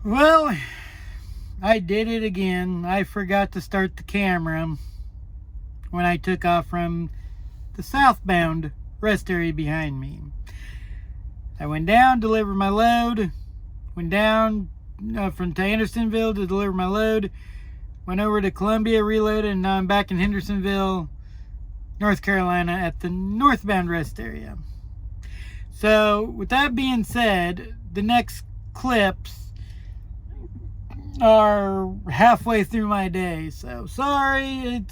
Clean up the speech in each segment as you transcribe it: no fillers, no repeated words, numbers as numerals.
Well, I did it again. I forgot to start the camera when I took off from the southbound rest area behind me. I went down, delivered my load, went down from Hendersonville to deliver my load, went over to Columbia, reloaded, and now I'm back in Hendersonville, North Carolina at the northbound rest area. So with that being said, the next clips are halfway through my day, so sorry.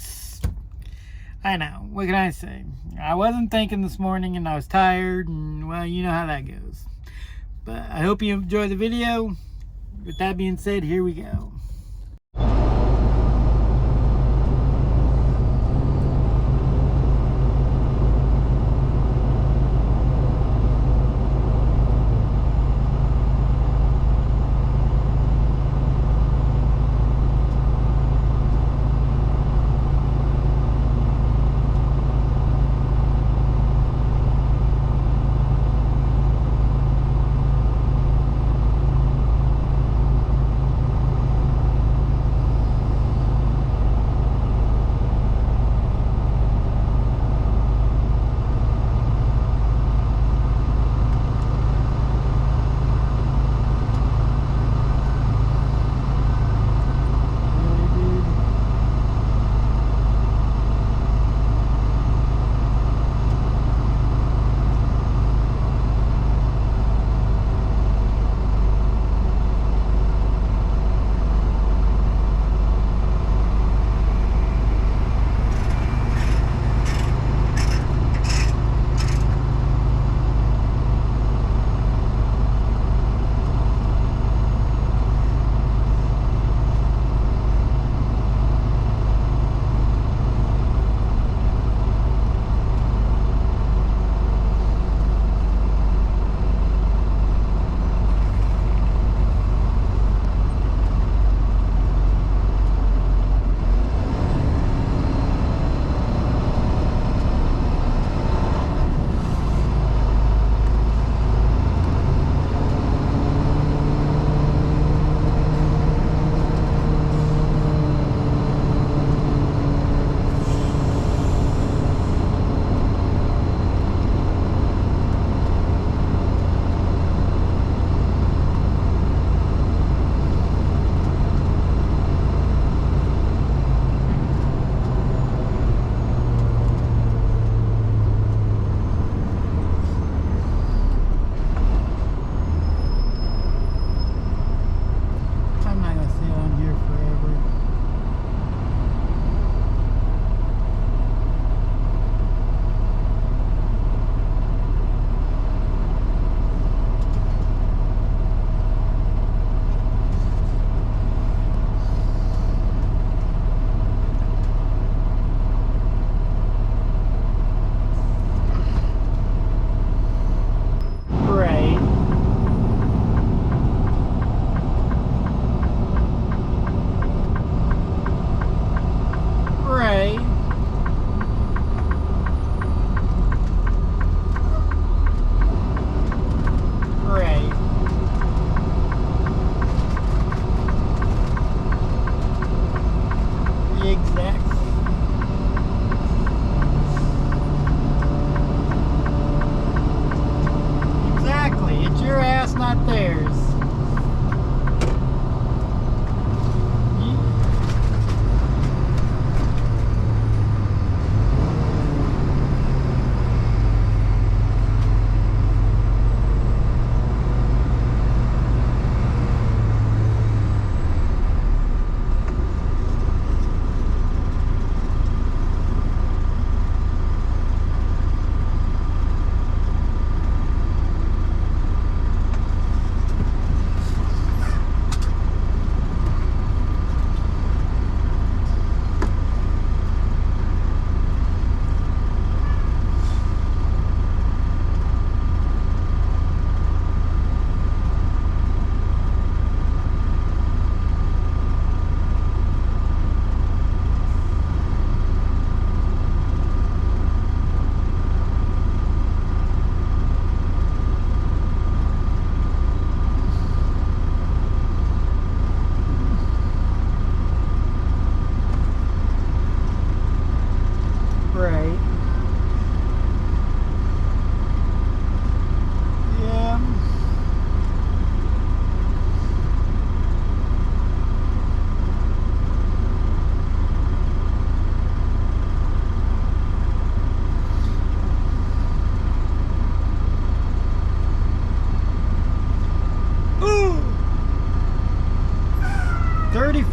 I know, what can I say? I wasn't thinking this morning and I was tired, and well, you know how that goes. But I hope you enjoy the video. With that being said, here we go.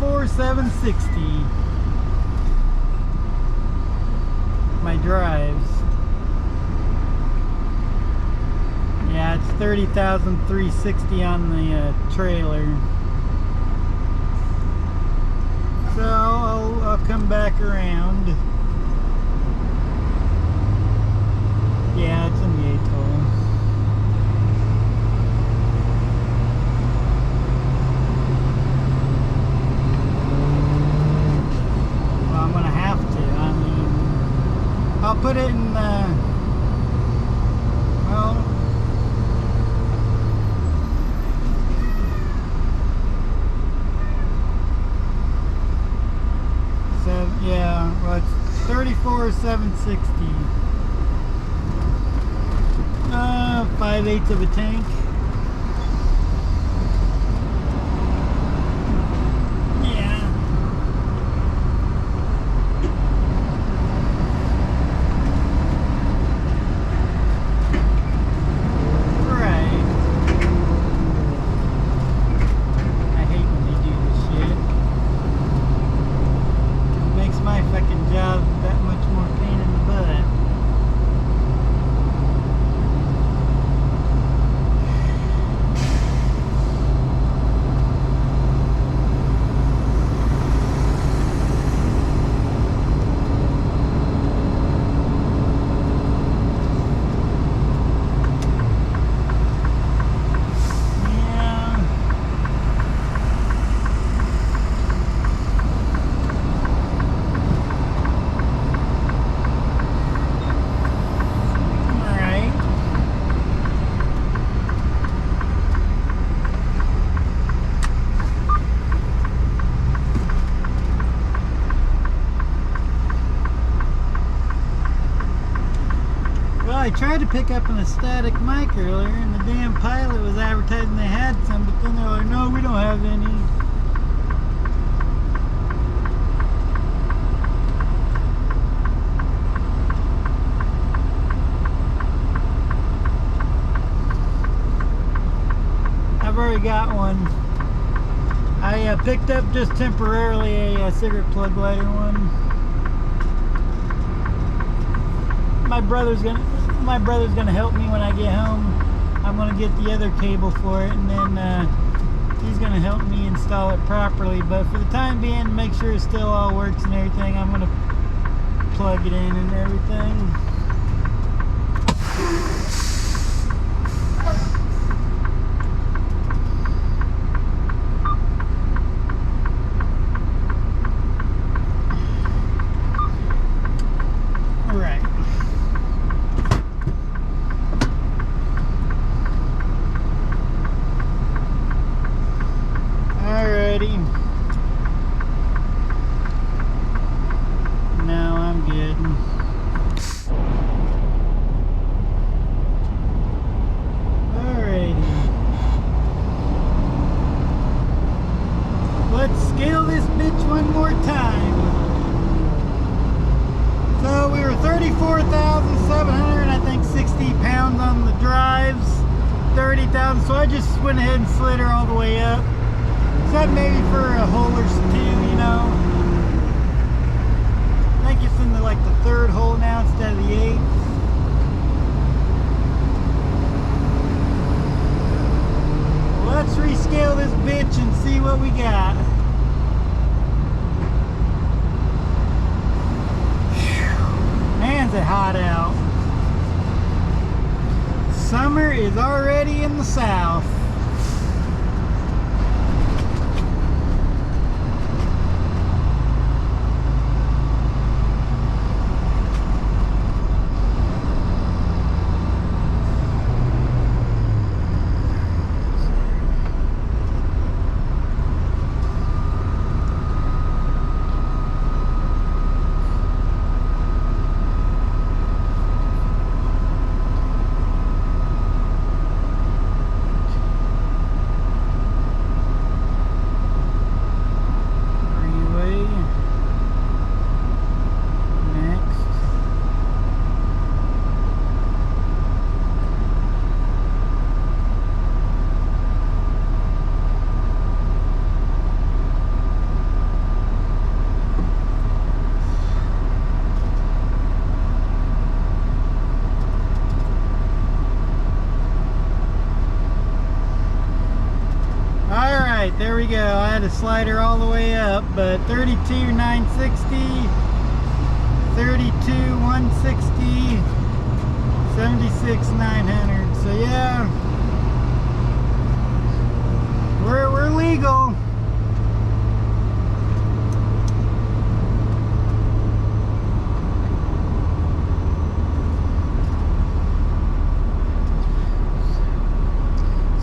34,760. My drives. Yeah, it's 30,360 on the trailer. So I'll come back around. Yeah, it's in the atoll. Well, I'm gonna have to. I mean, I'll put it in well, so yeah, well, it's 34,760. 5/8 of a tank. Yeah. Right. I hate when they do this shit. It makes my fucking job that much more pain in the butt. I tried to pick up an static mic earlier, and the damn pilot was advertising they had some, but then they're like, no, we don't have any. I've already got one. I picked up just temporarily a cigarette plug lighter one. My brother's gonna help me when I get home. I'm gonna get the other cable for it, and then he's gonna help me install it properly. But for the time being, make sure it still all works and everything, I'm gonna plug it in and everything. Now I'm good. Alrighty. Let's scale this bitch one more time. So we were 34,700, I think 60 pounds on the drives. 30,000, so I just went ahead and slid her all the way up. Except maybe for a hole or two, you know. I think it's in like the third hole now instead of the 8th. Let's rescale this bitch and see what we got. Man's it hot out. Summer is already in the south. right, there we go. I had to slide her all the way up, but 32,960, 32,160, 76,900. So yeah, we're legal.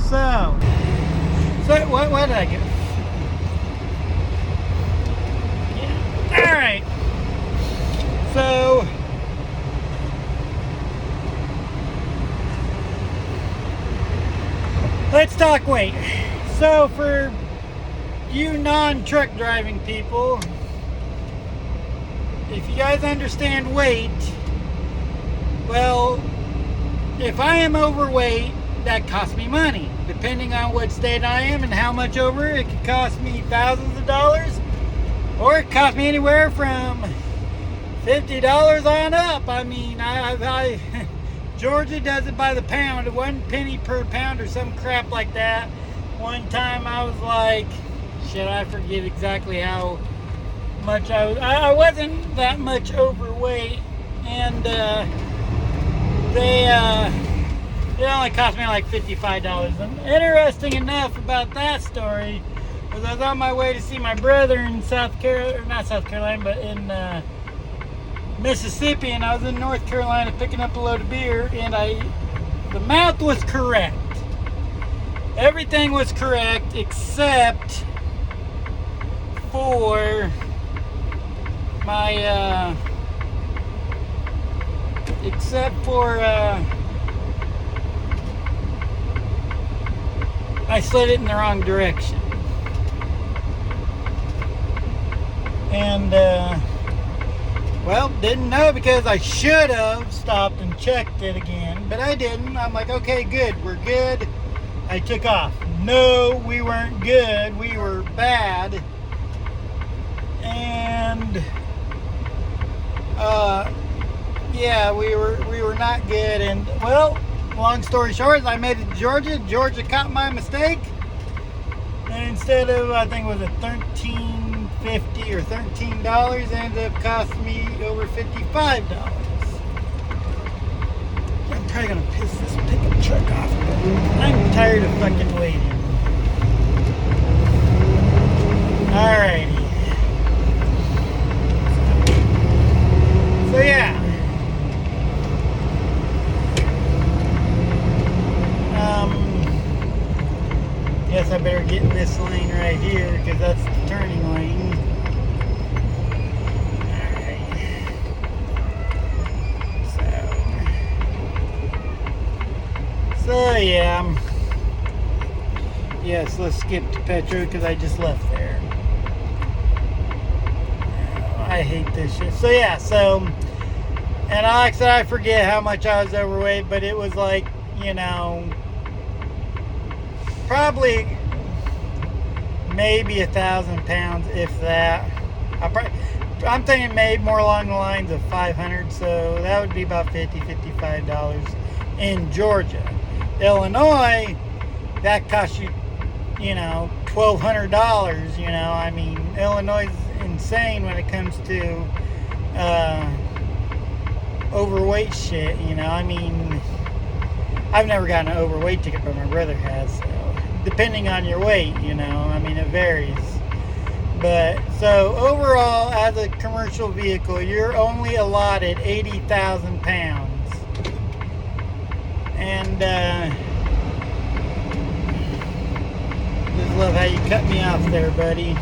So what did I get? Yeah. All right. So let's talk weight. So for you non-truck driving people, if you guys understand weight, well, if I am overweight, that costs me money. Depending on what state I am and how much over, it could cost me thousands of dollars, or it cost me anywhere from $50 on up. I mean, I Georgia does it by the pound, 1 penny per pound or some crap like that. One time I was like, shit, I forget exactly how much I wasn't that much overweight, and it only cost me like $55. And interesting enough about that story was I was on my way to see my brother in South Carolina, or not South Carolina, but in Mississippi, and I was in North Carolina picking up a load of beer, and the math was correct. Everything was correct except for my I slid it in the wrong direction. And, well, didn't know because I should have stopped and checked it again, but I didn't. I'm like, okay, good, we're good. I took off. No, we weren't good. We were bad. And, yeah, we were not good. And, well, long story short, I made it to Georgia. Georgia caught my mistake, and instead of, I think it was a $13.50 or $13, ended up costing me over $55. I'm probably gonna piss this pickup truck off. I'm tired of fucking waiting. Alrighty. So yeah. Guess I better get in this lane right here because that's the turning lane. Alright. So yeah. Yes, let's skip to Petro because I just left there. I hate this shit. So yeah, and like I said, I forget how much I was overweight, but it was like, you know, probably maybe 1,000 pounds, if that. I'm thinking maybe more along the lines of 500, so that would be about $55 in Georgia. Illinois, that costs you, you know, $1,200. You know, I mean, Illinois is insane when it comes to overweight shit. You know, I mean, I've never gotten an overweight ticket, but my brother has. So, depending on your weight, you know, I mean, it varies. But so overall, as a commercial vehicle, you're only allotted 80,000 pounds. And just love how you cut me off there, buddy.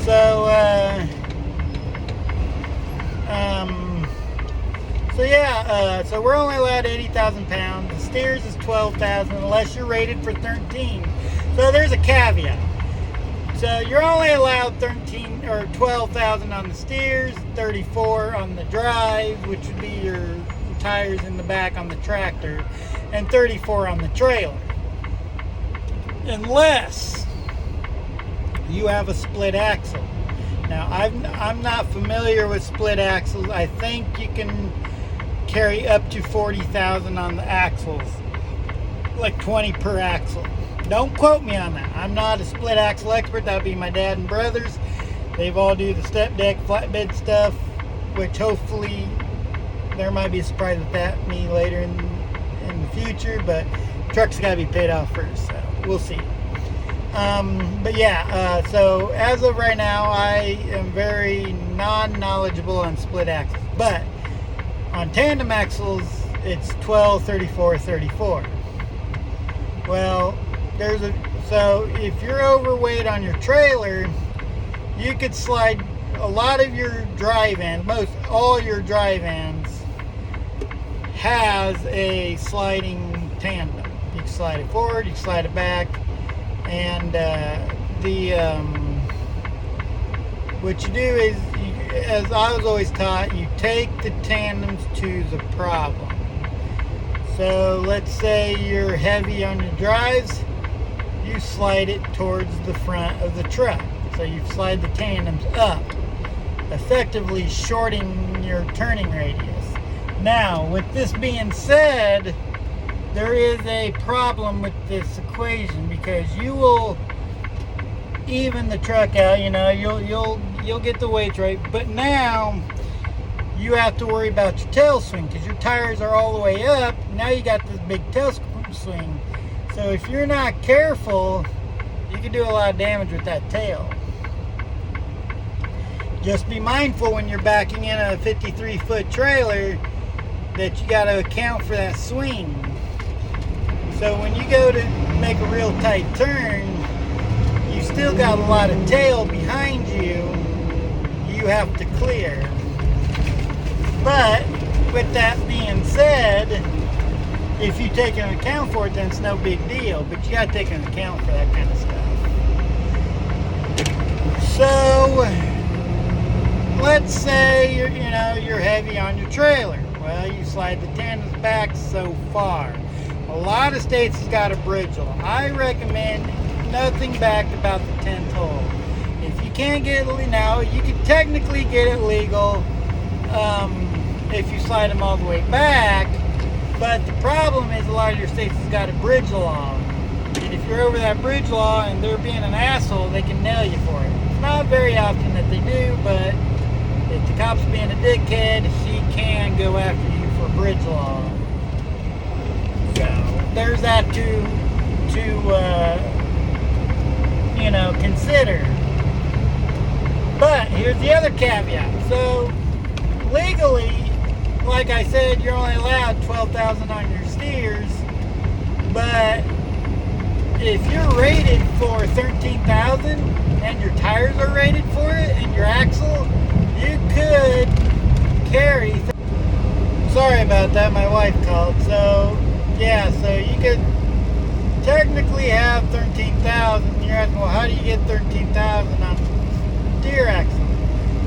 So so we're only allowed 80,000 pounds. The steers is 12,000 unless you're rated for 13. So there's a caveat. So you're only allowed 13 or 12,000 on the steers, 34 on the drive, which would be your tires in the back on the tractor, and 34 on the trailer. Unless you have a split axle. Now, I'm not familiar with split axles. I think you can carry up to 40,000 on the axles, like 20 per axle. Don't quote me on that. I'm not a split axle expert. That would be my dad and brothers. They've all do the step deck, flatbed stuff, which hopefully there might be a surprise with that me later in the future, but truck's got to be paid off first, so we'll see. But yeah, so as of right now, I am very non-knowledgeable on split axles, but on tandem axles, it's 12, 34, 34. Well, so if you're overweight on your trailer, you could slide a lot of your drive ends, all your drive ends has a sliding tandem. You can slide it forward, you can slide it back, and what you do is, as I was always taught, you take the tandems to the problem. So let's say you're heavy on your drives, you slide it towards the front of the truck. So you slide the tandems up, effectively shorting your turning radius. Now, with this being said, there is a problem with this equation, because you will even the truck out, you'll get the weights right, but now you have to worry about your tail swing, because your tires are all the way up. Now you got this big tail swing. So if you're not careful, you can do a lot of damage with that tail. Just be mindful when you're backing in a 53-foot trailer that you got to account for that swing. So when you go to make a real tight turn, you still got a lot of tail behind you have to clear. But with that being said, if you take into account for it, then it's no big deal. But you got to take into account for that kind of stuff. So let's say you're heavy on your trailer. Well, you slide the tandems back so far. A lot of states has got a bridge hole. I recommend nothing back about the 10th hole. If you can't get it now, you can technically get it legal if you slide them all the way back. But the problem is a lot of your states has got a bridge law. And if you're over that bridge law and they're being an asshole, they can nail you for it. It's not very often that they do, but if the cop's being a dickhead, he can go after you for bridge law. So there's that to consider. But here's the other caveat. So legally, like I said, you're only allowed 12,000 on your steers, but if you're rated for 13,000 and your tires are rated for it and your axle, you could carry. Sorry about that, my wife called. So yeah, so you could technically have 13,000. You're asking, well, how do you get 13,000 on steer axle?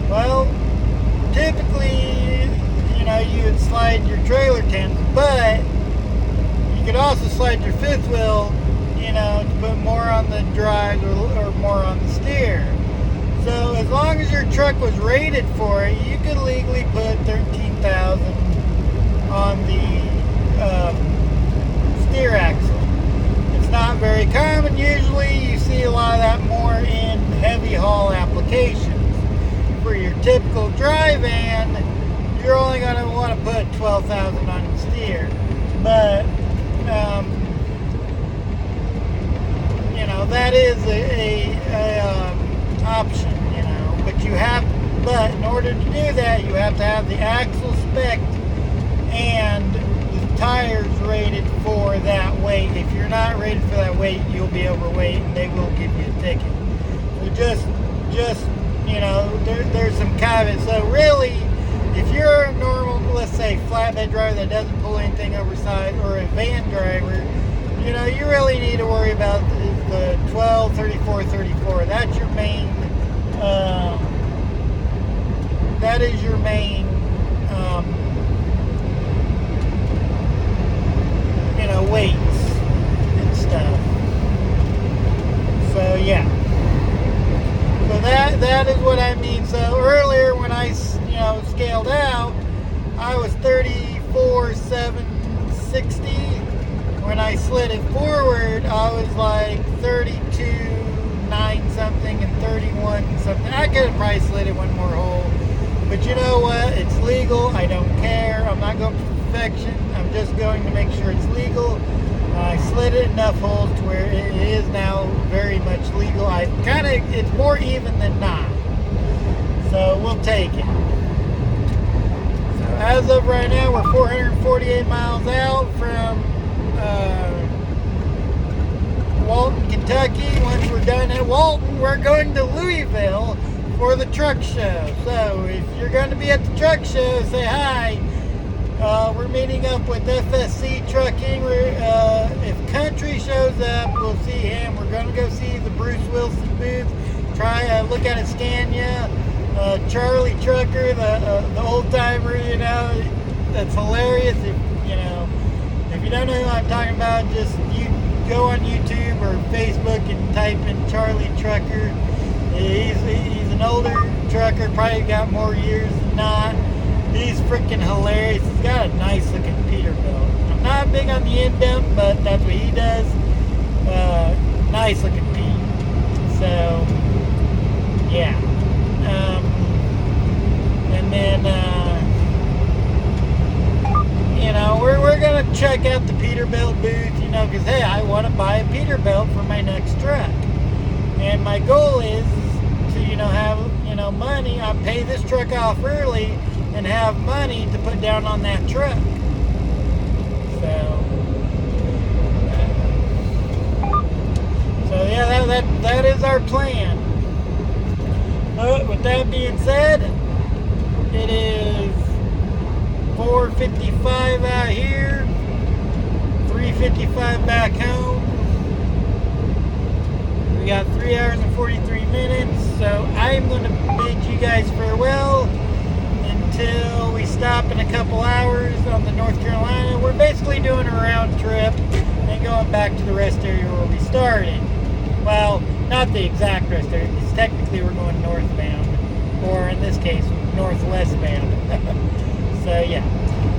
Well, typically, you would slide your trailer tandem, but you could also slide your fifth wheel, to put more on the drive or more on the steer. So as long as your truck was rated for it, you could legally put 13,000 on the steer axle. It's not very common. Usually you see a lot of that more in heavy haul applications. For your typical dry van, you're only going to want to put 12,000 on your steer. But that is a option, but in order to do that, you have to have the axle spec and the tires rated for that weight. If you're not rated for that weight, you'll be overweight and they will give you a ticket. So there's some caveats. So really, if you're a normal, let's say, flatbed driver that doesn't pull anything oversized, or a van driver, you really need to worry about the 12, 34, 34. That's your main, that is your main, weights and stuff. So yeah. So that is what I mean. So earlier when I, scaled out, I was 34,760. when I slid it forward, I was like 32.9 something and 31 something. I could have probably slid it one more hole. But you know what? It's legal. I don't care. I'm not going for perfection. I'm just going to make sure it's legal. I slid it enough holes to where it is now very much legal. It's more even than not. So we'll take it. So as of right now, we're 448 miles out from Walton, Kentucky. Once we're done at Walton, we're going to Louisville for the truck show. So if you're going to be at the truck show, say hi. We're meeting up with FSC Trucking. If Country shows up, we'll see him. We're going to go see the Bruce Wilson booth. Look at it, Scania. Charlie Trucker, the old timer. You know, that's hilarious. If you don't know who I'm talking about, just you go on YouTube or Facebook and type in Charlie Trucker. He's an older trucker, probably got more years than not. He's freaking hilarious. He's got a nice looking Peterbilt. I'm not big on the indent, but that's what he does. Nice looking Pete. So, yeah. And then, we're going to check out the Peterbilt booth, because, hey, I want to buy a Peterbilt for my next truck. And my goal is to, have, money. I pay this truck off early and have money to put down on that truck. So yeah, that is our plan. But with that being said, it is 4:55 out here, 3:55 back home. We got 3 hours and 43 minutes, so I'm going to bid you guys farewell until we stop in a couple hours on the North Carolina. We're basically doing a round trip and going back to the rest area where we started. Well, not the exact rest area, because technically we're going northbound, or in this case, northwest bound. So yeah.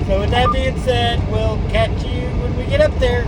So with that being said, we'll catch you when we get up there.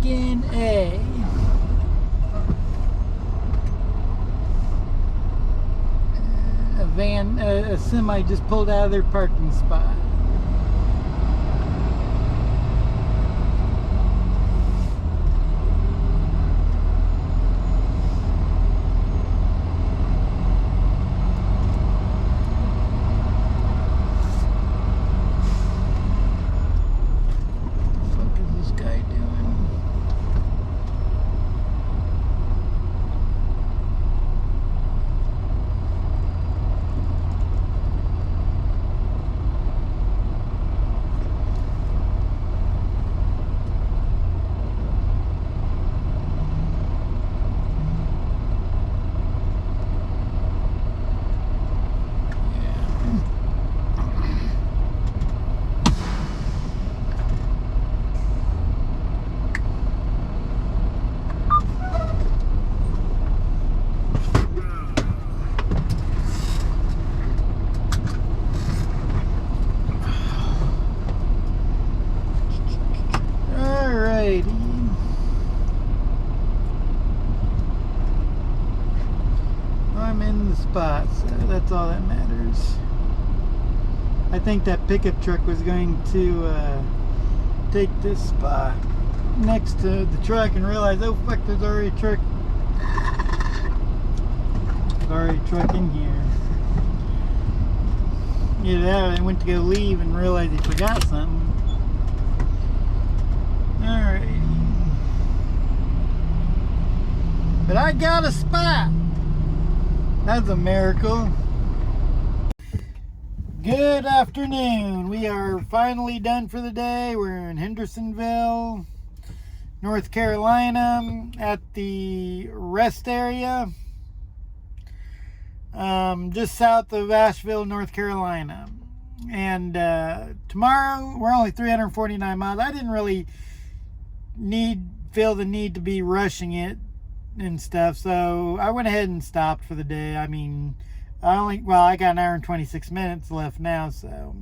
Freaking A. A semi just pulled out of their parking spot. What is this guy doing? I'm in the spot, so that's all that matters. I think that pickup truck was going to take this spot next to the truck and realize, oh fuck, there's already a truck. There's already a truck in here. Either that, I went to go leave and realized he forgot something. Alright. But I got a spot. That's a miracle. Good afternoon. We are finally done for the day. We're in Hendersonville, North Carolina at the rest area. Just south of Asheville, North Carolina. And tomorrow, we're only 349 miles. I didn't really feel the need to be rushing it and stuff, so I went ahead and stopped for the day. I mean, I got an hour and 26 minutes left now, so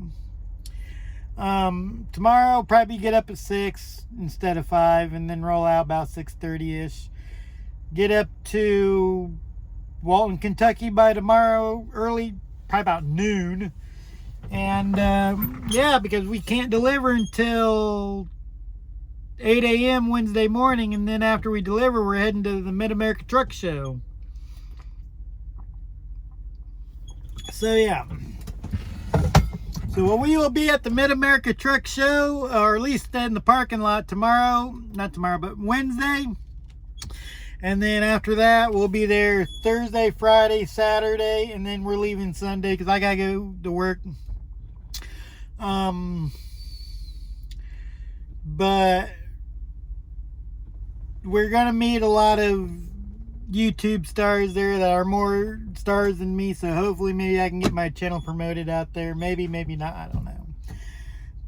tomorrow I'll probably get up at 6 instead of 5 and then roll out about 6:30ish. Get up to Walton, Kentucky by tomorrow early, probably about noon. And yeah, because we can't deliver until 8 a.m. Wednesday morning, and then after we deliver, we're heading to the Mid-America Truck Show. So yeah. So we will be at the Mid-America Truck Show, or at least in the parking lot tomorrow. Not tomorrow, but Wednesday. And then after that, we'll be there Thursday, Friday, Saturday, and then we're leaving Sunday because I gotta go to work. But we're gonna meet a lot of YouTube stars there that are more stars than me, so hopefully maybe I can get my channel promoted out there. Maybe not, I don't know,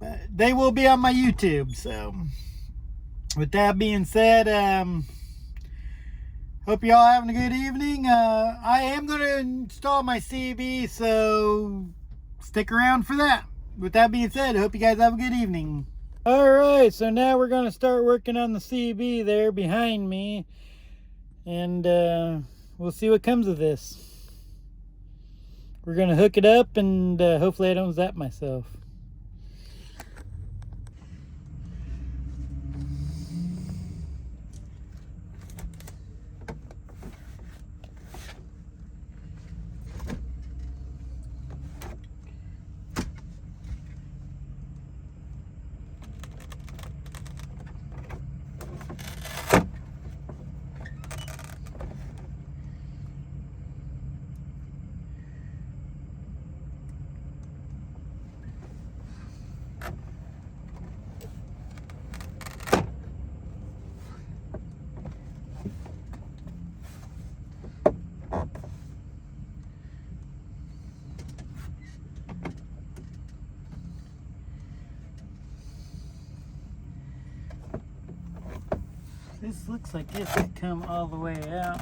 but they will be on my YouTube. So with that being said, hope you all having a good evening. I am going to install my CB, so stick around for that. With that being said, I hope you guys have a good evening. Alright, so now we're going to start working on the CB there behind me. And we'll see what comes of this. We're going to hook it up and hopefully I don't zap myself. This looks like it could come all the way out.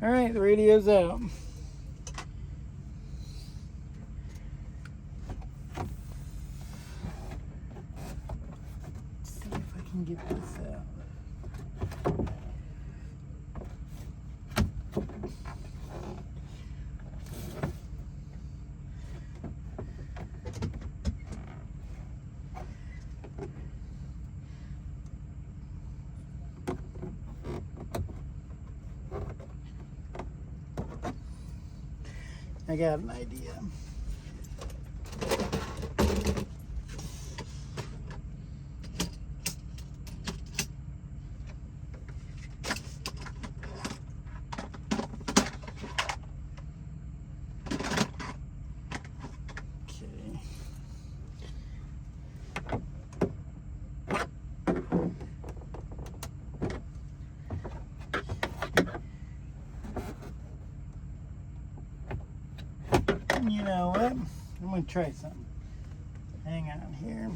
Alright, the radio's out. Let's see if I can get this out. I got an idea. Okay. You know what? I'm going to try something. Hang on here.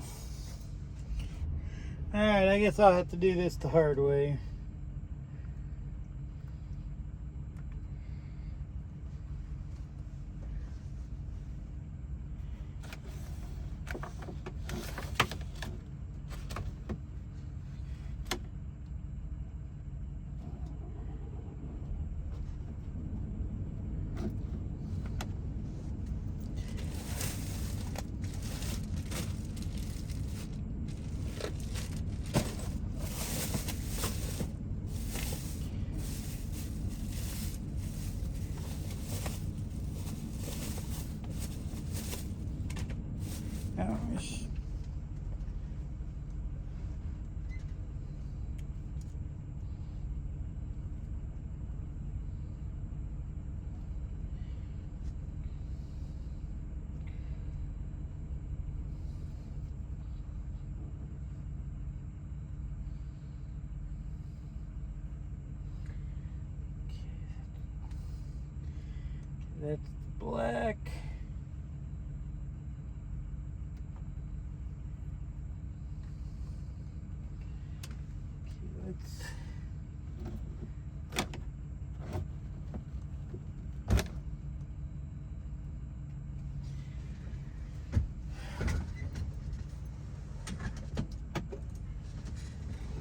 Alright, I guess I'll have to do this the hard way. Ouch. That's black. Okay, let's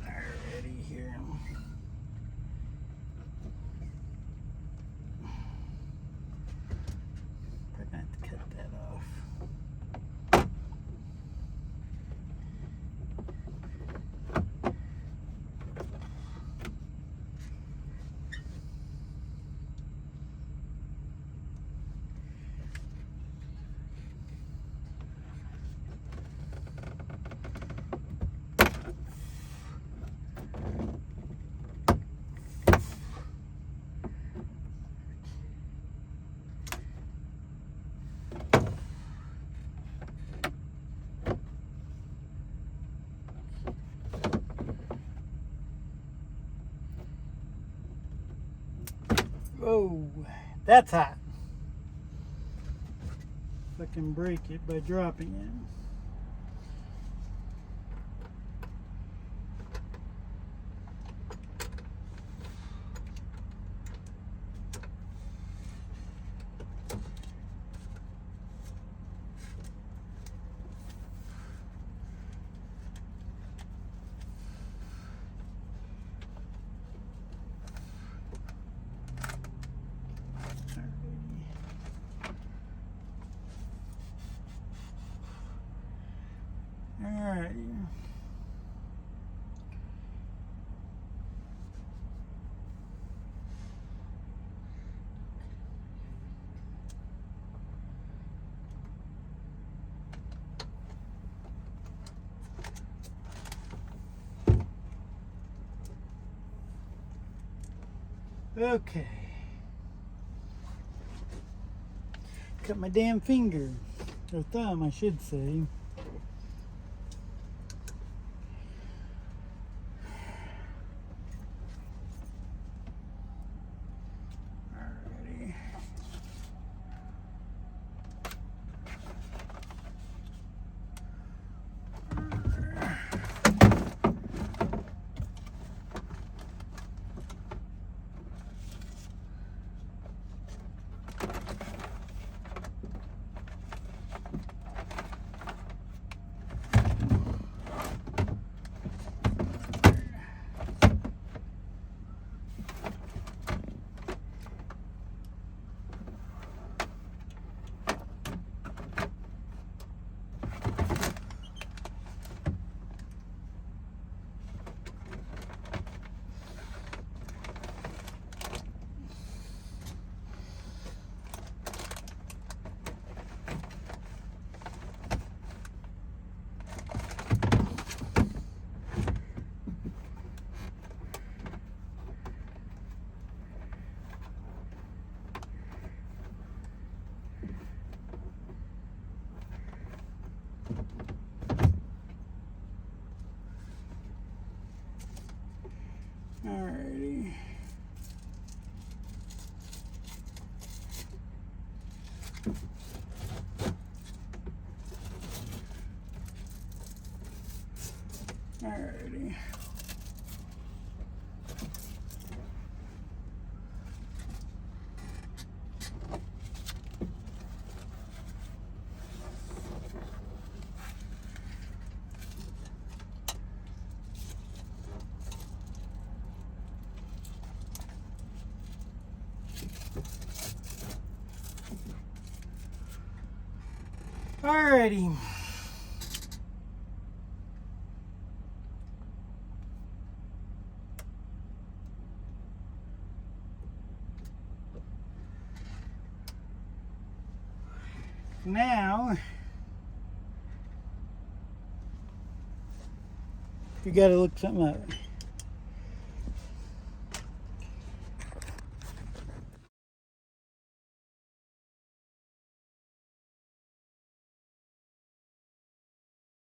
alrighty here. Probably have to cut that off. Oh, that's hot. If I can break it by dropping it. Alright. Okay. Cut my damn finger. Or thumb, I should say. Alrighty. Alrighty. Alrighty. Alrighty. Now, you gotta look something up.